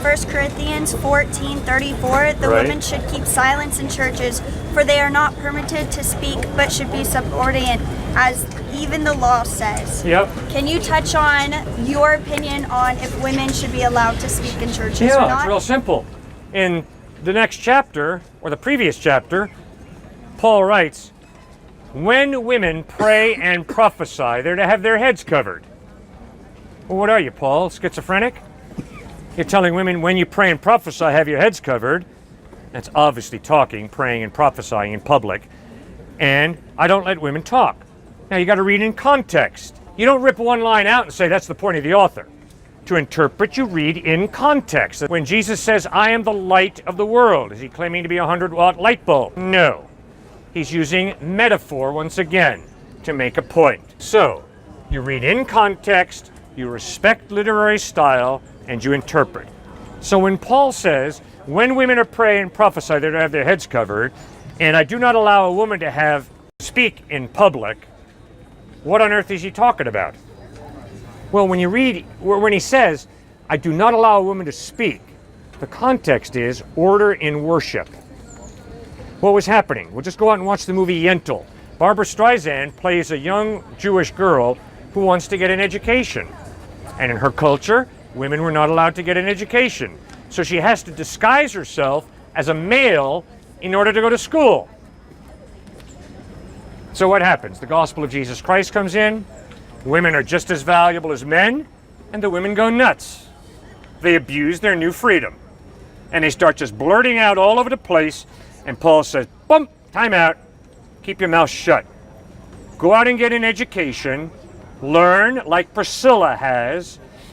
1 Corinthians 14:34, the Right. women should keep silence in churches, for they are not permitted to speak, but should be subordinate, as even the law says. Yep. Can you touch on your opinion on if women should be allowed to speak in churches or Yeah, not? it's real simple. In the next chapter, or the previous chapter, Paul writes, when women pray and prophesy, they're to have their heads covered. Well, what are you, Paul? Schizophrenic? You're telling women when you pray and prophesy, have your heads covered. That's obviously talking, praying, and prophesying in public. And I don't let women talk. Now, you got to read in context. You don't rip one line out and say that's the point of the author. To interpret, you read in context. When Jesus says, I am the light of the world, is he claiming to be a 100-watt light bulb? No. He's using metaphor once again to make a point. So, you read in context, you respect literary style, and you interpret. So when Paul says, when women are praying and prophesy, they're to have their heads covered, and I do not allow a woman to speak in public, what on earth is he talking about? Well, when he says, I do not allow a woman to speak, the context is order in worship. What was happening? We'll just go out and watch the movie Yentl. Barbara Streisand plays a young Jewish girl who wants to get an education. And in her culture, women were not allowed to get an education. So she has to disguise herself as a male in order to go to school. So what happens? The gospel of Jesus Christ comes in, women are just as valuable as men, and the women go nuts. They abuse their new freedom. And they start just blurting out all over the place, and Paul says, boom, time out, keep your mouth shut. Go out and get an education, learn like Priscilla has,